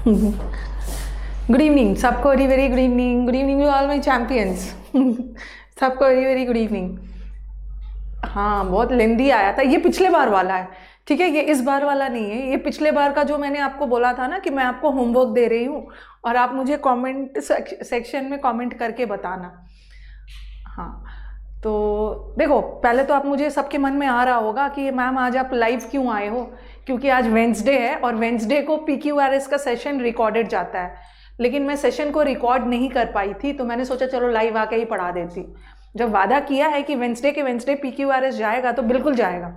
Good evening सबको, very very good evening. Good evening to all my champions. सबको very very good evening. हाँ, बहुत लेंदी आया था, ये पिछले बार वाला है, ठीक है, ये इस बार वाला नहीं है। ये पिछले बार का जो मैंने आपको बोला था ना कि मैं आपको होमवर्क दे रही हूँ और आप मुझे कमेंट सेक्शन में कमेंट करके बताना। हाँ, तो देखो, पहले तो आप मुझे सबके मन में आ रहा होगा कि मैम आज आप लाइव क्यों आए हो, क्योंकि आज वेंसडे है और वेंसडे को PQRS का सेशन रिकॉर्डेड जाता है, लेकिन मैं सेशन को रिकॉर्ड नहीं कर पाई थी, तो मैंने सोचा चलो लाइव आके ही पढ़ा देती। जब वादा किया है कि वेंसडे के वेंसडे PQRS जाएगा तो बिल्कुल जाएगा,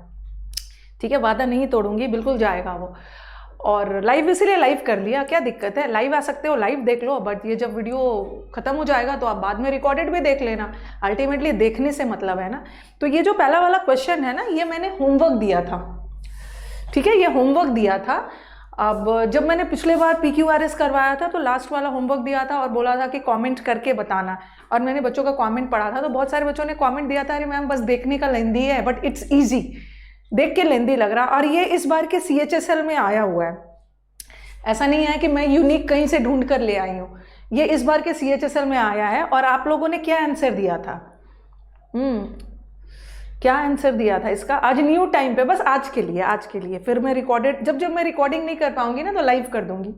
ठीक है, वादा नहीं तोड़ूंगी, बिल्कुल जाएगा वो। और लाइव इसीलिए लाइव कर लिया, क्या दिक्कत है, लाइव आ सकते हो, लाइव देख लो, बट ये जब वीडियो खत्म हो जाएगा तो आप बाद में रिकॉर्डेड भी देख लेना, अल्टीमेटली देखने से मतलब है ना। तो ये जो पहला वाला क्वेश्चन है ना, ये मैंने होमवर्क दिया था, ठीक है, ये होमवर्क दिया था। अब जब मैंने पिछले बार PQRS करवाया था तो लास्ट वाला होमवर्क दिया था और बोला था कि कमेंट करके बताना, और मैंने बच्चों का कमेंट पढ़ा था, तो बहुत सारे बच्चों ने कमेंट दिया था, अरे मैम बस देखने का लेंदी है, बट इट्स ईजी, देख के लेंदी लग रहा। और ये इस बार के CHSL में आया हुआ है, ऐसा नहीं है कि मैं यूनिक कहीं से ढूंढ कर ले आई हूँ, ये इस बार के CHSL में आया है। और आप लोगों ने क्या आंसर दिया था, क्या आंसर दिया था इसका, आज न्यू टाइम पे, बस आज के लिए, फिर मैं रिकॉर्डेड जब मैं रिकॉर्डिंग नहीं कर पाऊंगी ना तो लाइव कर दूंगी।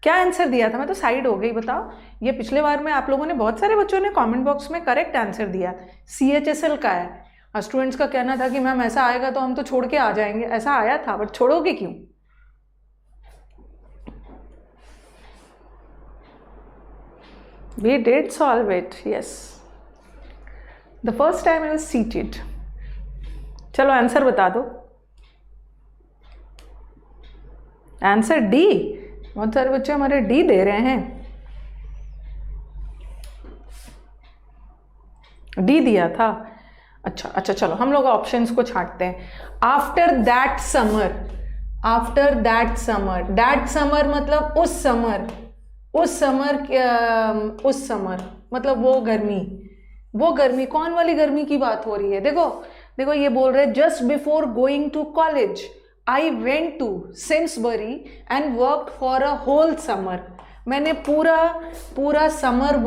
क्या आंसर दिया था, मैं तो साइड हो गई, बताओ। ये पिछले बार में आप लोगों ने, बहुत सारे बच्चों ने कमेंट बॉक्स में करेक्ट आंसर दिया, CHSL का है। और स्टूडेंट्स का कहना था कि मैम ऐसा आएगा तो हम तो छोड़ के आ जाएंगे, ऐसा आया था, बट छोड़ोगे क्यों। We did solve it, yes. The first time I was seated. चलो आंसर बता दो, आंसर D। बहुत सारे बच्चे हमारे D दे रहे हैं, D दिया था। अच्छा, चलो हम लोग ऑप्शंस को छांटते हैं। After that summer, after that summer, that summer मतलब उस समर, उस समर मतलब वो गर्मी, कौन वाली गर्मी की बात हो रही है। देखो ये बोल रहे, just before going to college I went to Simsbury and worked for a whole summer. मैंने पूरा समर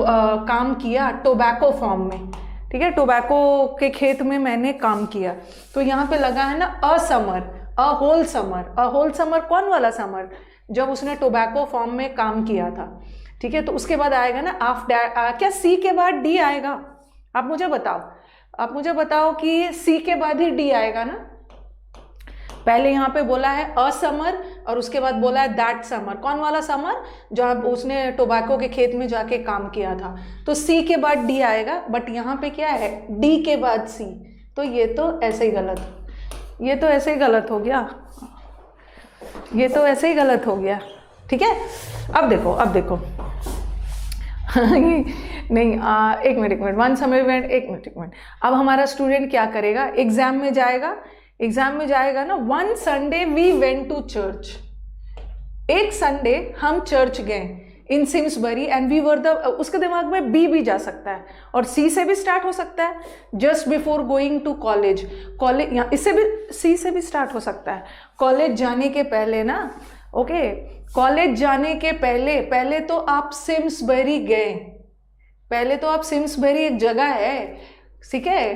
काम किया टोबैको फार्म में, ठीक है, टोबैको के खेत में मैंने काम किया। तो यहाँ पे लगा है ना a summer, a whole summer कौन वाला समर, जब उसने टोबैको फार्म में काम किया था, ठीक है। तो उसके बाद आएगा ना आफ्टर, क्या सी के बाद डी आएगा, आप मुझे बताओ कि सी के बाद ही डी आएगा ना। पहले यहाँ पे बोला है अ समर और उसके बाद बोला है दैट समर, कौन वाला समर, जब उसने टोबैको के खेत में जाके काम किया था। तो सी के बाद डी आएगा, बट यहाँ पे क्या है, डी के बाद सी, तो ये तो ऐसे ही गलत हो गया, ठीक है। अब देखो नहीं, एक मिनट, वन समय एक मिनट। अब हमारा स्टूडेंट क्या करेगा, एग्जाम में जाएगा ना। One Sunday we went to church, एक संडे हम चर्च गए in Simsbury and we were the, उसके दिमाग में बी भी जा सकता है और सी से भी स्टार्ट हो सकता है, just before going to college, यहाँ इससे भी, सी से भी स्टार्ट हो सकता है, कॉलेज जाने के पहले ना, ओके, कॉलेज जाने के पहले तो आप सिम्सबरी गए, एक जगह है, ठीक है,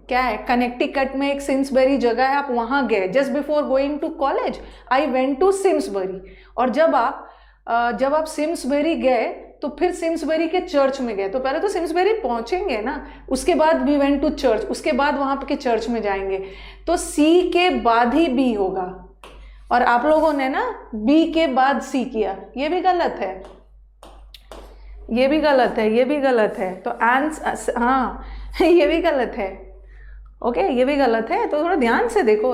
क्या है, कनेक्टिकट में एक सिम्सबरी जगह है, आप वहां गए, just before going to college I went to Simsbury. और जब आप सिम्सबरी गए तो फिर सिम्सबरी के चर्च में गए, तो पहले तो सिम्सबरी पहुंचेंगे ना, उसके बाद वी वेंट टू चर्च, उसके बाद वहां के चर्च में जाएंगे, तो सी के बाद ही बी होगा। और आप लोगों ने ना बी के बाद सी किया, ये भी गलत है, तो आंसर, हाँ ये भी गलत है, ओके, ये भी गलत है, तो थोड़ा ध्यान से देखो,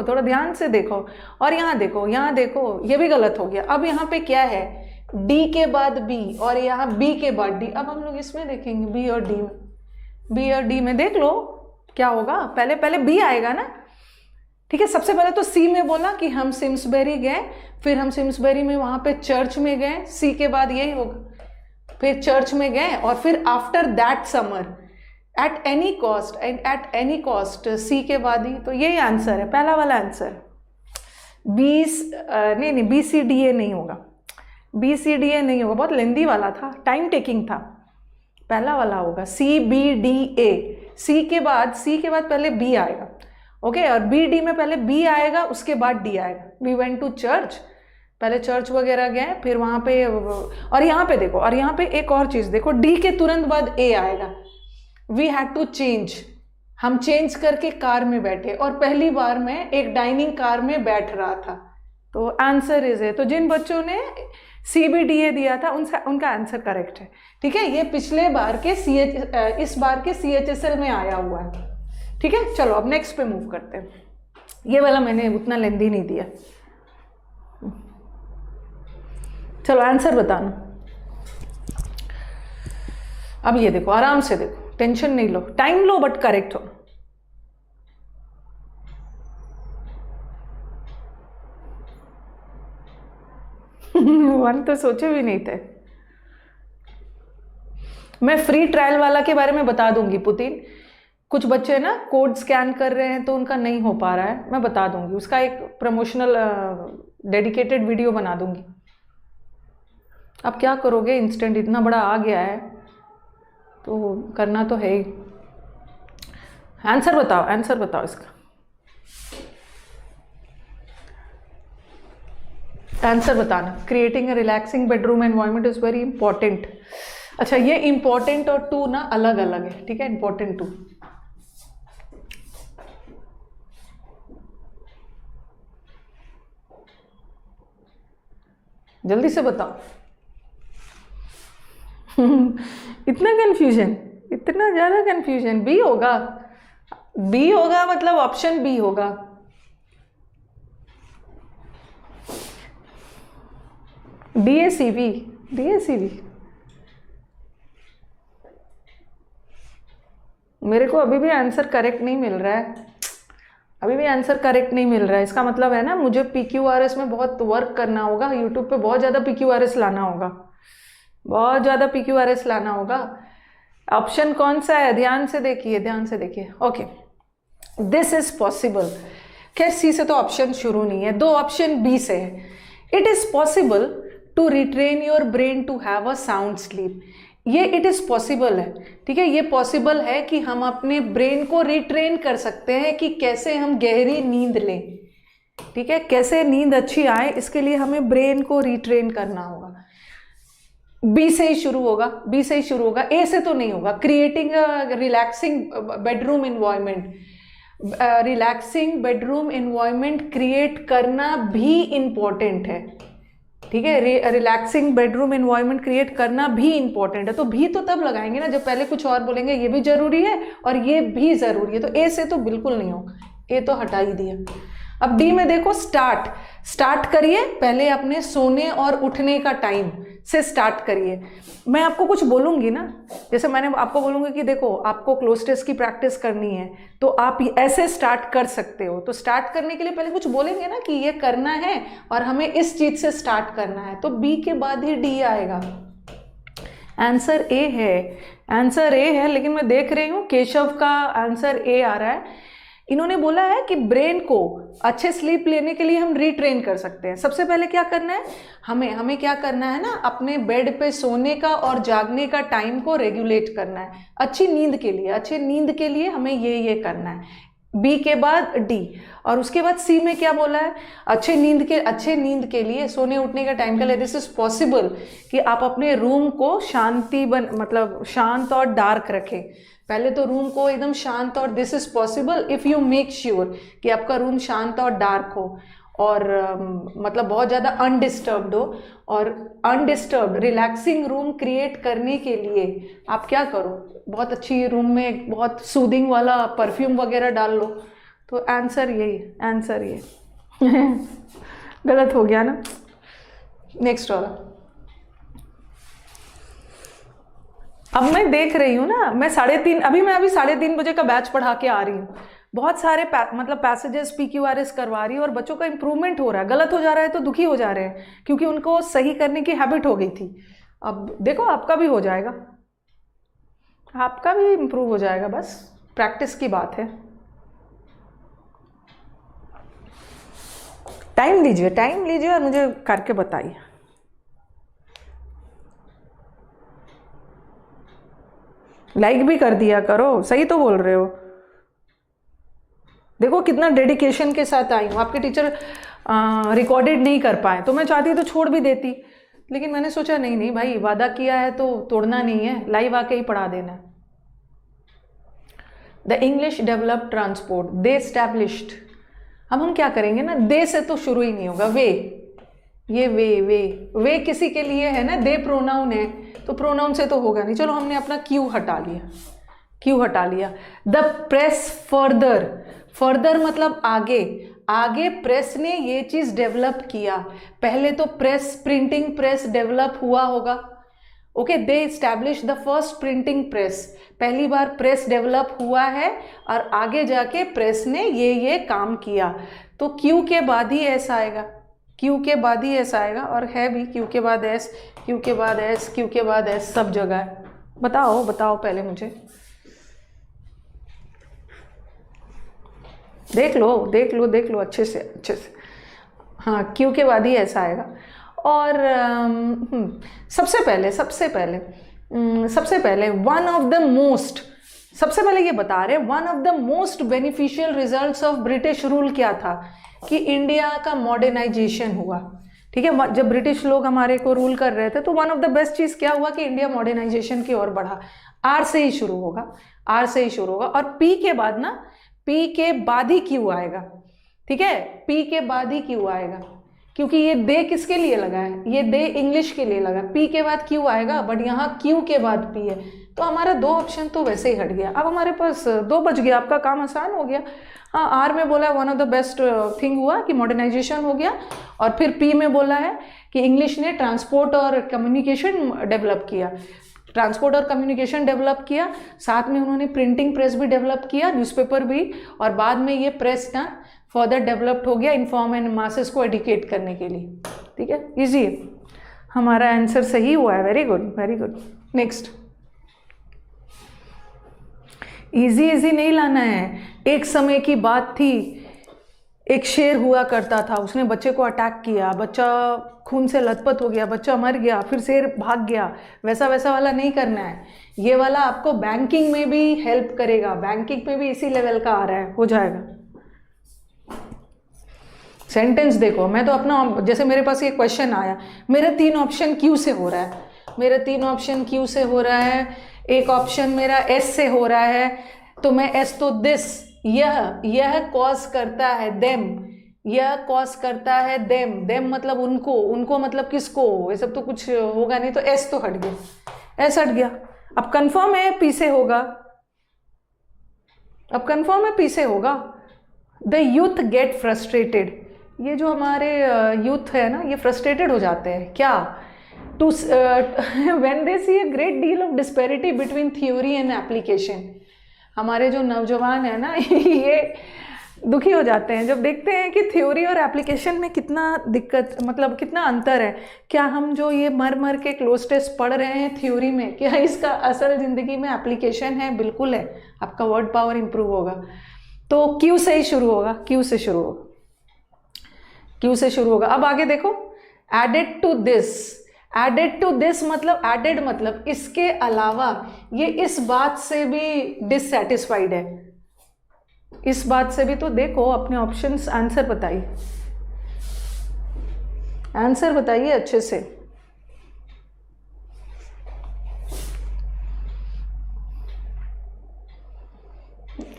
और यहाँ देखो, ये भी गलत हो गया। अब यहाँ पे क्या है, डी के बाद बी और यहाँ बी के बाद डी। अब हम लोग इसमें देखेंगे बी और डी में देख लो क्या होगा, पहले बी आएगा ना, ठीक है। सबसे पहले तो सी में बोला कि हम सिम्सबरी गए, फिर हम सिम्सबरी में वहां पे चर्च में गए, सी के बाद यही होगा, फिर चर्च में गए और फिर after that summer at any cost, सी के बाद ही, तो यही आंसर है, पहला वाला आंसर। नहीं BCDA नहीं होगा, BCDA नहीं होगा, बहुत लेंदी वाला था, टाइम टेकिंग था, पहला वाला होगा CBDA। C के बाद पहले B आएगा, ओके, और BD में पहले B आएगा, उसके बाद D आएगा। वी वेंट टू चर्च, पहले चर्च वगैरह गए, फिर वहाँ पे, और यहाँ पे देखो, और यहाँ पे एक और चीज़ देखो, D के तुरंत बाद A आएगा। वी हैड टू चेंज, हम चेंज करके कार में बैठे, और पहली बार मैं एक डाइनिंग कार में बैठ रहा था, तो आंसर इज है। तो जिन बच्चों ने CBDA दिया था उनका आंसर करेक्ट है, ठीक है। ये पिछले बार के इस बार के CHSL में आया हुआ है, ठीक है। चलो अब नेक्स्ट पे मूव करते हैं। ये वाला मैंने उतना लेंदी नहीं दिया। चलो आंसर बताना। अब ये देखो, आराम से देखो, टेंशन नहीं लो, टाइम लो बट करेक्ट हो। वन तो सोचे भी नहीं थे। मैं फ्री ट्रायल वाला के बारे में बता दूंगी पुतिन। कुछ बच्चे ना कोड स्कैन कर रहे हैं तो उनका नहीं हो पा रहा है, मैं बता दूंगी, उसका एक प्रमोशनल डेडिकेटेड वीडियो बना दूंगी। अब क्या करोगे, इंस्टेंट इतना बड़ा आ गया है तो करना तो है ही। आंसर बताओ, आंसर बताओ इसका, आंसर बताना। Creating a relaxing bedroom environment is very important. अच्छा, ये इंपॉर्टेंट और टू ना अलग अलग है, ठीक है। इंपॉर्टेंट टू, जल्दी से बताओ। इतना कंफ्यूजन, इतना ज्यादा कंफ्यूजन। बी होगा, बी होगा, मतलब ऑप्शन बी होगा। DACV, DACV। मेरे को अभी भी आंसर करेक्ट नहीं मिल रहा है, अभी भी आंसर करेक्ट नहीं मिल रहा है। इसका मतलब है ना मुझे PQRS में बहुत वर्क करना होगा, यूट्यूब पे बहुत ज़्यादा PQRS लाना होगा, बहुत ज़्यादा PQRS लाना होगा। ऑप्शन कौन सा है, ध्यान से देखिए, ध्यान से देखिए। Okay, this is possible. खैर C से तो ऑप्शन शुरू नहीं है, दो ऑप्शन B से है। It is possible to retrain your brain to have a sound sleep. ये इट इज पॉसिबल है, ठीक है। ये पॉसिबल है कि हम अपने ब्रेन को रिट्रेन कर सकते हैं कि कैसे हम गहरी नींद लें, ठीक है, कैसे नींद अच्छी आए, इसके लिए हमें ब्रेन को रिट्रेन करना होगा। B से ही शुरू होगा, B से ही शुरू होगा, A से तो नहीं होगा। Creating a relaxing bedroom environment, relaxing bedroom environment create करना भी इम्पोर्टेंट है, ठीक है। रिलैक्सिंग बेडरूम एनवायरनमेंट क्रिएट करना भी इंपॉर्टेंट है। तो भी तो तब लगाएंगे ना जब पहले कुछ और बोलेंगे, ये भी जरूरी है और ये भी जरूरी है। तो ए से तो बिल्कुल नहीं होगा, ए तो हटा ही दिया। अब डी में देखो, स्टार्ट, स्टार्ट करिए, पहले अपने सोने और उठने का टाइम से स्टार्ट करिए। मैं आपको कुछ बोलूँगी ना, जैसे मैंने आपको बोलूँगी कि देखो आपको क्लोज टेस्ट की प्रैक्टिस करनी है तो आप ऐसे स्टार्ट कर सकते हो। तो स्टार्ट करने के लिए पहले कुछ बोलेंगे ना कि ये करना है और हमें इस चीज़ से स्टार्ट करना है, तो बी के बाद ही डी आएगा। आंसर ए है, आंसर ए है, लेकिन मैं देख रही हूँ केशव का आंसर ए आ रहा है। इन्होंने बोला है कि ब्रेन को अच्छे स्लीप लेने के लिए हम रीट्रेन कर सकते हैं। सबसे पहले क्या करना है, हमें क्या करना है ना, अपने बेड पे सोने का और जागने का टाइम को रेगुलेट करना है अच्छी नींद के लिए। अच्छी नींद के लिए हमें ये करना है। बी के बाद डी, और उसके बाद सी में क्या बोला है, अच्छे नींद के लिए सोने उठने का टाइम के लिए दिस इज पॉसिबल कि आप अपने रूम को मतलब शांत और डार्क रखें। पहले तो रूम को एकदम शांत, और this is possible if you make sure कि आपका रूम शांत और डार्क हो और मतलब बहुत ज़्यादा अनडिस्टर्ब्ड हो। और अनडिस्टर्ब्ड रिलैक्सिंग रूम क्रिएट करने के लिए आप क्या करो, बहुत अच्छी रूम में बहुत सूदिंग वाला परफ्यूम वगैरह डाल लो। तो आंसर यही, आंसर ये गलत हो गया ना। नेक्स्ट वाला। अब मैं देख रही हूँ ना, मैं 3:30 अभी 3:30 बजे का बैच पढ़ा के आ रही हूँ। बहुत सारे मतलब पैसेजेस PQRS करवा रही हूँ और बच्चों का इंप्रूवमेंट हो रहा है। गलत हो जा रहा है तो दुखी हो जा रहे हैं क्योंकि उनको सही करने की हैबिट हो गई थी। अब देखो आपका भी हो जाएगा, आपका भी इम्प्रूव हो जाएगा, बस प्रैक्टिस की बात है। टाइम लीजिए और मुझे करके बताइए। लाइक भी कर दिया करो, सही तो बोल रहे हो। देखो कितना डेडिकेशन के साथ आई हूँ। आपके टीचर रिकॉर्डेड नहीं कर पाए तो मैं चाहती तो छोड़ भी देती, लेकिन मैंने सोचा नहीं नहीं भाई, वादा किया है तो तोड़ना नहीं है, लाइव आके ही पढ़ा देना है। The English develop transport, they established. अब हम क्या करेंगे ना, दे से तो शुरू ही नहीं होगा, वे, ये वे किसी के लिए है ना, दे प्रोनाउन है तो प्रोनाउन से तो होगा नहीं। चलो हमने अपना क्यू हटा लिया, क्यू हटा लिया। द प्रेस फर्दर, फर्दर मतलब आगे, आगे प्रेस ने ये चीज़ डेवलप किया। पहले तो प्रेस, प्रिंटिंग प्रेस डेवलप हुआ होगा। Okay, they establish the first printing press, पहली बार प्रेस डेवलप हुआ है और आगे जाके प्रेस ने ये काम किया। तो क्यू के बाद ही एस आएगा, क्यू के बाद ही एस आएगा, और है भी क्यू के बाद एस, क्यू के बाद एस, क्यू के बाद एस, सब जगह है। बताओ बताओ पहले मुझे, देख लो देख लो देख लो अच्छे से अच्छे से। हाँ, क्यू के बाद ही ऐसा आएगा। और सबसे पहले वन ऑफ द मोस्ट, सबसे पहले ये बता रहे one of the most beneficial results of British rule क्या था, कि इंडिया का मॉडर्नाइजेशन हुआ। ठीक है, जब ब्रिटिश लोग हमारे को रूल कर रहे थे तो वन ऑफ द बेस्ट चीज़ क्या हुआ कि इंडिया मॉडर्नाइजेशन की ओर बढ़ा। आर से ही शुरू होगा, आर से ही शुरू होगा। और पी के बाद ना, पी के बाद ही क्यू आएगा। ठीक है, पी के बाद ही क्यू आएगा, क्योंकि ये दे किसके लिए लगा है, ये दे इंग्लिश के लिए लगा। पी के बाद क्यू आएगा, बट यहाँ क्यू के बाद पी है, तो हमारा दो ऑप्शन तो वैसे ही हट गया। अब हमारे पास दो बच गया, आपका काम आसान हो गया। हाँ, आर में बोला one of the best thing हुआ कि मॉडर्नाइजेशन हो गया, और फिर पी में बोला है कि इंग्लिश ने ट्रांसपोर्ट और कम्युनिकेशन डेवलप किया, ट्रांसपोर्ट और कम्युनिकेशन डेवलप किया, साथ में उन्होंने प्रिंटिंग प्रेस भी डेवलप किया, न्यूज़पेपर भी, और बाद में ये प्रेस ना फर्दर डेवलप्ड हो गया इन्फॉर्म एंड मासेस को एडुकेट करने के लिए। ठीक है, इजी है, हमारा आंसर सही हुआ है। Very good very good. Next, easy easy नहीं लाना है। एक समय की बात थी, एक शेर हुआ करता था, उसने बच्चे को अटैक किया, बच्चा खून से लथपथ हो गया, बच्चा मर गया, फिर शेर भाग गया। वैसा वैसा वाला नहीं करना है, ये वाला आपको बैंकिंग में भी हेल्प करेगा, बैंकिंग में भी इसी लेवल का आ रहा है, हो जाएगा। सेंटेंस देखो, मैं तो अपना, जैसे मेरे पास ये क्वेश्चन आया, मेरे 3 ऑप्शन क्यू से हो रहा है, मेरे 3 ऑप्शन क्यू से हो रहा है, एक ऑप्शन मेरा एस से हो रहा है, तो मैं एस तो दिस, यह कॉज करता है देम, यह कॉज करता है देम, देम मतलब उनको, उनको मतलब किसको, ये सब तो कुछ होगा नहीं, तो एस तो हट गया, एस हट गया। अब कंफर्म है पी से होगा, अब कंफर्म है पी से होगा। द यूथ गेट फ्रस्ट्रेटेड, ये जो हमारे यूथ है ना, ये फ्रस्ट्रेटेड हो जाते हैं क्या, to when they see a great deal of disparity between theory and application. हमारे जो नौजवान है ना ये दुखी हो जाते हैं जब देखते हैं कि थ्योरी और एप्लीकेशन में कितना दिक्कत, मतलब कितना अंतर है। क्या हम जो ये मर मर के क्लोज टेस्ट पढ़ रहे हैं थ्योरी में, क्या इसका असल ज़िंदगी में एप्लीकेशन है? बिल्कुल है, आपका वर्ड पावर इंप्रूव होगा। तो क्यू से ही शुरू होगा, क्यू से शुरू होगा, क्यू से शुरू होगा। अब आगे देखो, added to this, added to this मतलब, एडेड मतलब इसके अलावा, ये इस बात से भी डिससेटिस्फाइड है, इस बात से भी। तो देखो अपने ऑप्शंस, आंसर बताइए, आंसर बताइए अच्छे से।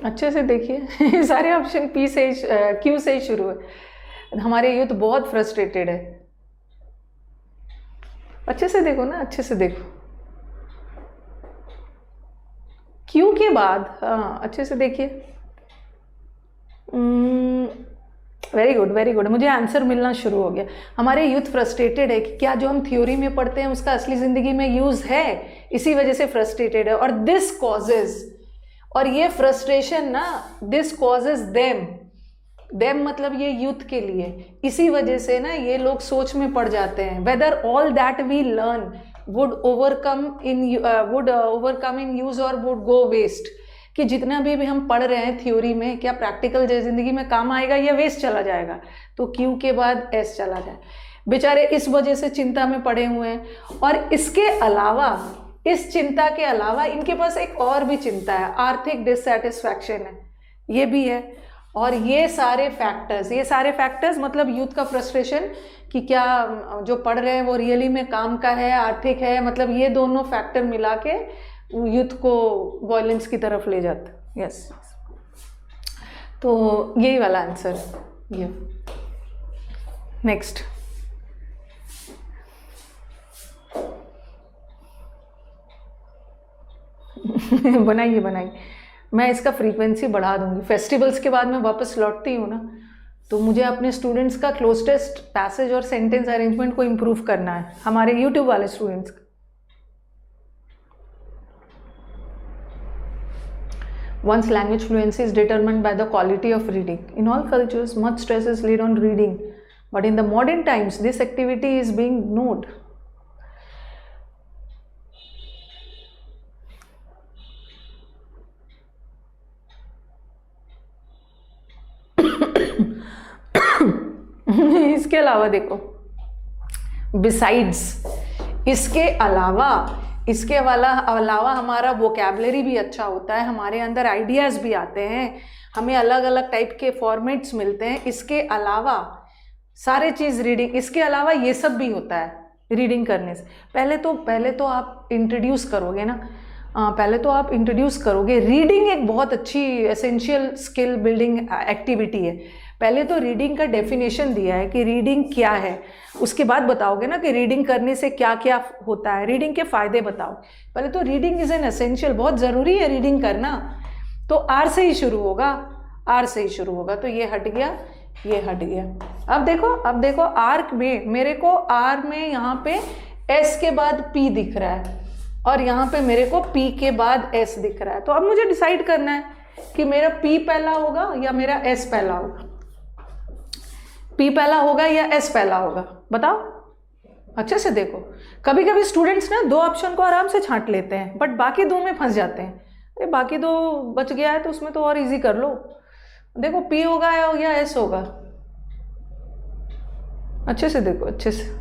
अच्छे से देखिए सारे ऑप्शन पी से, क्यू से ही शुरू है। हमारे यूथ बहुत फ्रस्ट्रेटेड है, अच्छे से देखो ना, अच्छे से देखो। क्यू के बाद, हाँ अच्छे से देखिए। वेरी गुड वेरी गुड, मुझे आंसर मिलना शुरू हो गया। हमारे यूथ फ्रस्ट्रेटेड है कि क्या जो हम थ्योरी में पढ़ते हैं उसका असली ज़िंदगी में यूज़ है, इसी वजह से फ्रस्ट्रेटेड है। और दिस कॉजेज, और ये फ्रस्ट्रेशन ना, दिस कॉजेज देम, देम मतलब ये यूथ के लिए, इसी वजह से ना ये लोग सोच में पड़ जाते हैं। Whether all that we learn would overcome in use or would go waste, कि जितना भी हम पढ़ रहे हैं थ्योरी में, क्या प्रैक्टिकल ज़िंदगी में काम आएगा या वेस्ट चला जाएगा? तो क्यू के बाद एस चला जाए। बेचारे इस वजह से चिंता में पड़े हुए हैं। और इसके अलावा इस चिंता के अलावा इनके पास एक और भी चिंता है, आर्थिक डिससेटिस्फैक्शन है, ये भी है। और ये सारे फैक्टर्स मतलब यूथ का फ्रस्ट्रेशन कि क्या जो पढ़ रहे हैं वो रियली में काम का है, आर्थिक है, मतलब ये दोनों फैक्टर मिला के यूथ को वॉयलेंस की तरफ ले जाते हैं। यस, तो यही वाला आंसर। ये नेक्स्ट, बनाइए, मैं इसका फ्रीक्वेंसी बढ़ा दूंगी। फेस्टिवल्स के बाद मैं वापस लौटती हूँ ना, तो मुझे अपने स्टूडेंट्स का क्लोजटेस्ट पैसेज और सेंटेंस अरेंजमेंट को इम्प्रूव करना है, हमारे यूट्यूब वाले स्टूडेंट्स का। One's language fluency is determined by the quality of reading. In all cultures, much stress is laid on reading, but in the modern times, this activity is being ignored. इसके अलावा देखो, besides इसके अलावा हमारा vocabulary भी अच्छा होता है, हमारे अंदर आइडियाज़ भी आते हैं, हमें अलग अलग टाइप के फॉर्मेट्स मिलते हैं। इसके अलावा सारे चीज़ रीडिंग, इसके अलावा ये सब भी होता है रीडिंग करने से। पहले तो आप इंट्रोड्यूस करोगे ना, पहले तो आप इंट्रोड्यूस करोगे। रीडिंग एक बहुत अच्छी एसेंशियल स्किल बिल्डिंग एक्टिविटी है। पहले तो रीडिंग का डेफिनेशन दिया है कि रीडिंग क्या है, उसके बाद बताओगे ना कि रीडिंग करने से क्या क्या होता है, रीडिंग के फ़ायदे बताओ। पहले तो रीडिंग इज़ एन एसेंशियल, बहुत ज़रूरी है रीडिंग करना। तो आर से ही शुरू होगा, तो ये हट गया। अब देखो आर में मेरे को यहाँ पे एस के बाद पी दिख रहा है और यहाँ पे मेरे को पी के बाद एस दिख रहा है। तो अब मुझे डिसाइड करना है कि मेरा पी पहला होगा या मेरा एस पहला होगा, पी पहला होगा या एस पहला होगा, बताओ। अच्छे से देखो, कभी कभी स्टूडेंट्स ना 2 ऑप्शन को आराम से छांट लेते हैं, बट बाकी 2 में फंस जाते हैं। अरे बाकी 2 बच गया है तो उसमें तो और इजी कर लो। देखो पी होगा या एस होगा, अच्छे से देखो, अच्छे से।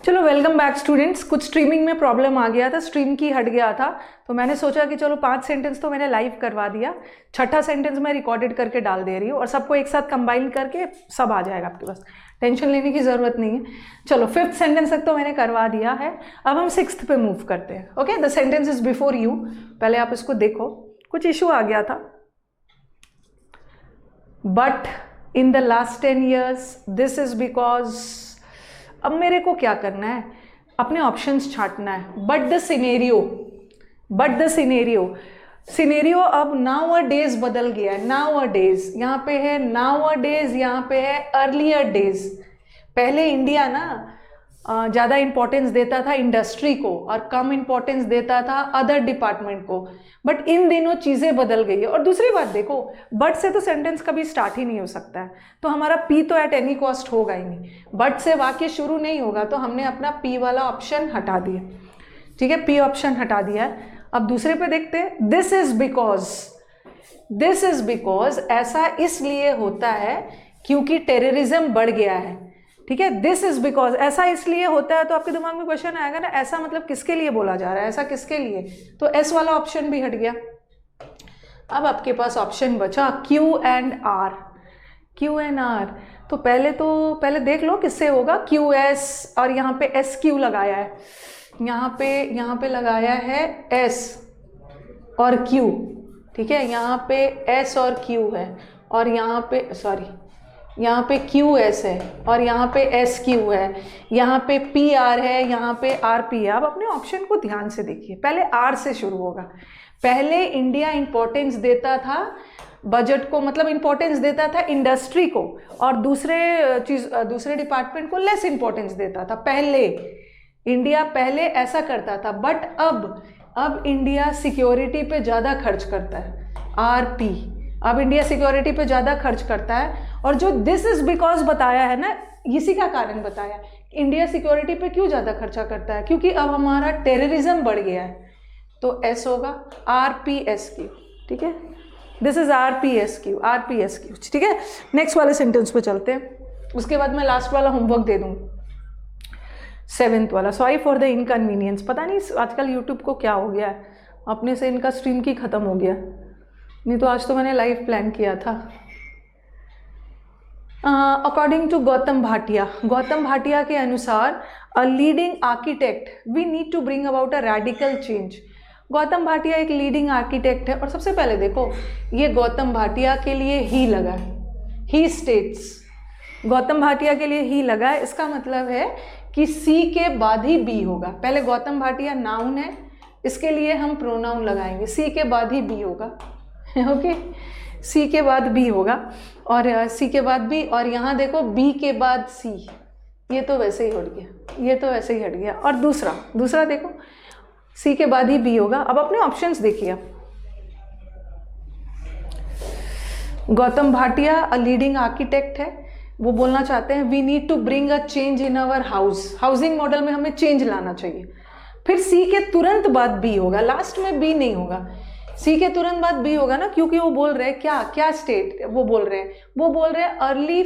चलो वेलकम बैक स्टूडेंट्स। कुछ स्ट्रीमिंग में प्रॉब्लम आ गया था, स्ट्रीम की हट गया था, तो मैंने सोचा कि चलो 5 सेंटेंस तो मैंने लाइव करवा दिया, 6ठा सेंटेंस मैं रिकॉर्डेड करके डाल दे रही हूँ और सबको एक साथ कंबाइन करके सब आ जाएगा आपके पास, टेंशन लेने की ज़रूरत नहीं है। चलो 5th सेंटेंस तक तो मैंने करवा दिया है, अब हम 6th पे मूव करते हैं। Okay, the sentence is before you, पहले आप इसको देखो। कुछ इशू आ गया था, but in the last 10 years this is because. अब मेरे को क्या करना है, अपने ऑप्शंस छांटना है। बट द सिनेरियो अब नाउ अ डेज बदल गया है। नाउ अ डेज यहाँ पे है, नाउ अ डेज यहाँ पे है, अर्लियर डेज। पहले इंडिया ना ज़्यादा इंपॉर्टेंस देता था इंडस्ट्री को और कम इंपॉर्टेंस देता था अदर डिपार्टमेंट को, बट इन दिनों चीज़ें बदल गई है। और दूसरी बात देखो, बट से तो सेंटेंस कभी स्टार्ट ही नहीं हो सकता है, तो हमारा पी तो एट एनी कॉस्ट होगा ही नहीं। बट से वाक्य शुरू नहीं होगा, तो हमने अपना पी वाला ऑप्शन हटा दिया। ठीक है, पी ऑप्शन हटा दिया है। अब दूसरे पे देखते हैं, दिस इज बिकॉज ऐसा इसलिए होता है क्योंकि टेररिज्म बढ़ गया है। ठीक है, दिस इज बिकॉज ऐसा इसलिए होता है, तो आपके दिमाग में क्वेश्चन आएगा ना, ऐसा मतलब किसके लिए बोला जा रहा है, ऐसा किसके लिए, तो एस वाला ऑप्शन भी हट गया। अब आपके पास ऑप्शन बचा क्यू एंड आर। तो पहले देख लो किससे होगा, क्यू एस, और यहाँ पे एस क्यू लगाया है, यहाँ पे लगाया है एस और क्यू। ठीक है, यहाँ पे एस और क्यू है, और यहाँ पे क्यू एस है, और यहाँ पे एस क्यू है, यहाँ पे पी आर है, यहाँ पे आर पी है। अब अपने ऑप्शन को ध्यान से देखिए, पहले आर से शुरू होगा। पहले इंडिया इंपॉर्टेंस देता था बजट को, मतलब इंपॉर्टेंस देता था इंडस्ट्री को, और दूसरे डिपार्टमेंट को लेस इंपॉर्टेंस देता था। पहले इंडिया ऐसा करता था, बट अब इंडिया सिक्योरिटी पे ज़्यादा खर्च करता है, आरपी। अब इंडिया सिक्योरिटी पे ज़्यादा खर्च करता है, और जो दिस इज बिकॉज बताया है ना, इसी का कारण बताया, इंडिया सिक्योरिटी पे क्यों ज़्यादा खर्चा करता है, क्योंकि अब हमारा टेररिज्म बढ़ गया है। तो एस होगा RPSQ। ठीक है, दिस इज RPSQ। ठीक है, नेक्स्ट वाले सेंटेंस पे चलते हैं, उसके बाद मैं लास्ट वाला होमवर्क दे दूँगी। 7th वाला। Sorry for the inconvenience. पता नहीं आजकल यूट्यूब को क्या हो गया है, अपने से इनका स्ट्रीम की ख़त्म हो गया, नहीं तो आज तो मैंने लाइव प्लान किया था। अकॉर्डिंग टू गौतम भाटिया के अनुसार a leading architect we need to bring about a radical change. Gautam Bhatia एक लीडिंग आर्किटेक्ट है, और सबसे पहले देखो ये गौतम भाटिया के लिए ही लगा है, ही स्टेट्स, गौतम भाटिया के लिए ही लगा है। इसका मतलब है कि सी के बाद ही बी होगा। पहले गौतम भाटिया नाउन है, इसके लिए हम प्रोनाउन लगाएंगे, सी के बाद ही बी होगा। ओके, सी के बाद बी होगा, और सी के बाद बी, और यहाँ देखो बी के बाद सी, ये तो वैसे ही हट गया, ये तो वैसे ही हट गया। और दूसरा देखो सी के बाद ही बी होगा। अब अपने ऑप्शंस देखिए। Gautam Bhatia a leading architect है, वो बोलना चाहते हैं we need to bring a change in our house, housing model में हमें चेंज लाना चाहिए। फिर सी के तुरंत बाद बी होगा, लास्ट में बी नहीं होगा, सी के तुरंत बाद बी होगा ना, क्योंकि वो बोल रहे हैं क्या स्टेट वो बोल रहे हैं अर्ली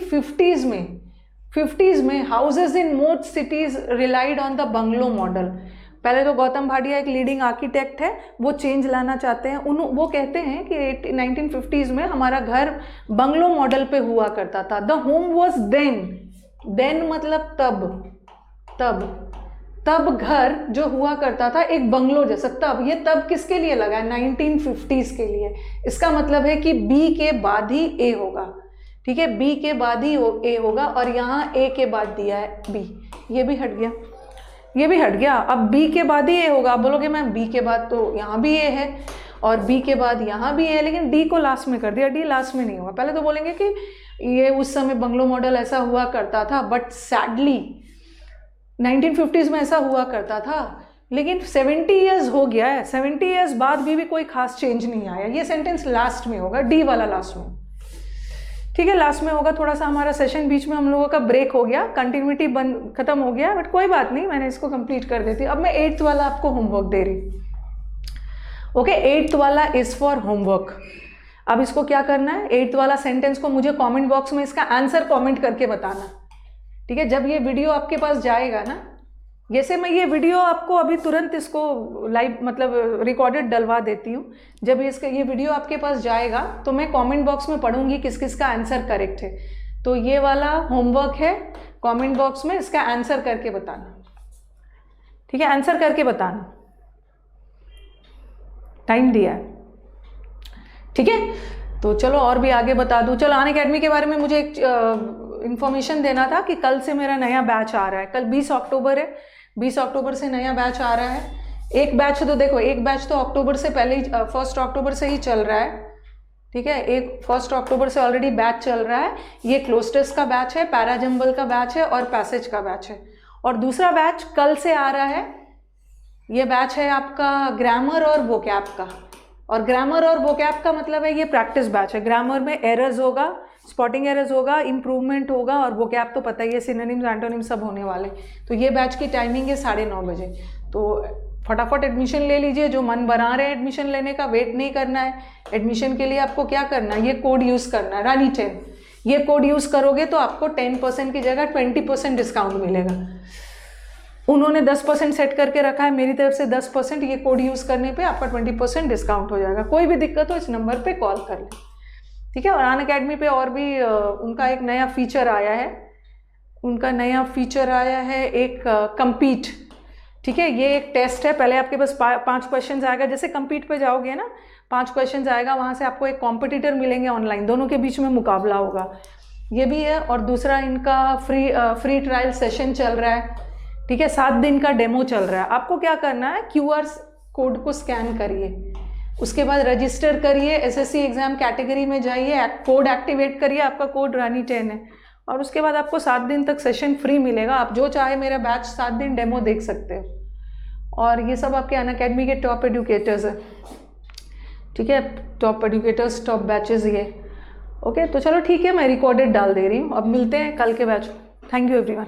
50s में houses in most cities relied on the bungalow model. पहले तो गौतम भाटिया एक लीडिंग आर्किटेक्ट है, वो चेंज लाना चाहते हैं। वो कहते हैं कि 1950s में हमारा घर बंगलो मॉडल पे हुआ करता था। द होम वॉज देन मतलब तब घर जो हुआ करता था एक बंगलो जैसा, तब ये तब किसके लिए लगा है, 1950s के लिए। इसका मतलब है कि बी के बाद ही ए होगा, ठीक है, बी के बाद ही ए होगा, और यहाँ ए के बाद दिया है बी, ये भी हट गया, अब बी के बाद ही ए होगा। आप बोलोगे मैम बी के बाद तो यहाँ भी ए है और बी के बाद यहाँ भी ए है, लेकिन डी को लास्ट में कर दिया, डी लास्ट में नहीं होगा। पहले तो बोलेंगे कि ये उस समय बंगलो मॉडल ऐसा हुआ करता था, बट सैडली 1950s में ऐसा हुआ करता था, लेकिन 70 ईयर्स हो गया है, 70 ईयर्स बाद भी कोई खास चेंज नहीं आया। ये सेंटेंस लास्ट में होगा, डी वाला लास्ट में, ठीक है, लास्ट में होगा। थोड़ा सा हमारा सेशन बीच में हम लोगों का ब्रेक हो गया, कंटिन्यूटी बंद खत्म हो गया, बट कोई बात नहीं, मैंने इसको कंप्लीट कर देती। अब मैं 8th वाला आपको होमवर्क दे रही। ओके, 8th वाला इज फॉर होमवर्क। अब इसको क्या करना है, 8th वाला सेंटेंस को मुझे कमेंट बॉक्स में इसका आंसर कमेंट करके बताना, ठीक है। जब ये वीडियो आपके पास जाएगा ना, जैसे मैं ये वीडियो आपको अभी तुरंत इसको लाइव मतलब रिकॉर्डेड डलवा देती हूँ, जब ये वीडियो आपके पास जाएगा तो मैं कमेंट बॉक्स में पढ़ूंगी किस किस का आंसर करेक्ट है। तो ये वाला होमवर्क है, कमेंट बॉक्स में इसका आंसर करके बताना, ठीक है, आंसर करके बताना, टाइम दिया है, ठीक है। तो चलो और भी आगे बता दूँ। चलो अन अकेडमी के बारे में मुझे एक इन्फॉर्मेशन देना था कि कल से मेरा नया बैच आ रहा है। कल 20 अक्टूबर है, 20 अक्टूबर से नया बैच आ रहा है। एक बैच तो देखो, एक बैच तो अक्टूबर से पहले ही 1 अक्टूबर से ही चल रहा है, ठीक है, 1 अक्टूबर से ऑलरेडी बैच चल रहा है। ये क्लोज टेस्ट का बैच है, पैराजम्बल का बैच है और पैसेज का बैच है। और दूसरा बैच कल से आ रहा है, ये बैच है आपका ग्रामर और वोकैब का। और ग्रामर और वोकैब का मतलब है ये प्रैक्टिस बैच है। ग्रामर में एरर्स होगा, स्पॉटिंग एरर्स होगा, इम्प्रूवमेंट होगा, और वोकैब तो पता ही है, सिनोनिम्स एंटोनिम्स सब होने वाले। तो ये बैच की टाइमिंग है 9:30 बजे। तो फटाफट एडमिशन ले लीजिए, जो मन बना रहे हैं एडमिशन लेने का, वेट नहीं करना है। एडमिशन के लिए आपको क्या करना है, ये कोड यूज़ करना है, रानी 10। ये कोड यूज़ करोगे तो आपको 10% की जगह 20% डिस्काउंट मिलेगा। उन्होंने 10% सेट करके रखा है, मेरी तरफ से 10%। ये कोड यूज़ करने पे आपका 20% डिस्काउंट हो जाएगा। कोई भी दिक्कत हो इस नंबर पे कॉल कर लें, ठीक है। और अन अकेडमी पे और भी उनका एक नया फीचर आया है, एक कम्पीट, ठीक है। ये एक टेस्ट है, पहले आपके पास 5 क्वेश्चन आएगा। जैसे कम्पीट पे जाओगे ना, 5 क्वेश्चन आएगा, वहाँ से आपको एक कॉम्पिटिटर मिलेंगे ऑनलाइन, दोनों के बीच में मुकाबला होगा, ये भी है। और दूसरा इनका फ्री ट्रायल सेशन चल रहा है, ठीक है, 7 दिन का डेमो चल रहा है। आपको क्या करना है, QR कोड को स्कैन करिए, उसके बाद रजिस्टर करिए, SSC एग्जाम कैटेगरी में जाइए, कोड एक्टिवेट करिए, आपका कोड रानी 10 है, और उसके बाद आपको 7 दिन तक सेशन फ्री मिलेगा। आप जो चाहे मेरा बैच 7 दिन डेमो देख सकते हो। और ये सब आपके अन अकेडमी के टॉप एडुकेटर्स है, ठीक है, टॉप एडुकेटर्स, टॉप बैचेस ये। ओके, तो चलो ठीक है, मैं रिकॉर्डेड डाल दे रही हूँ। अब मिलते हैं कल के बैच। Thank you everyone.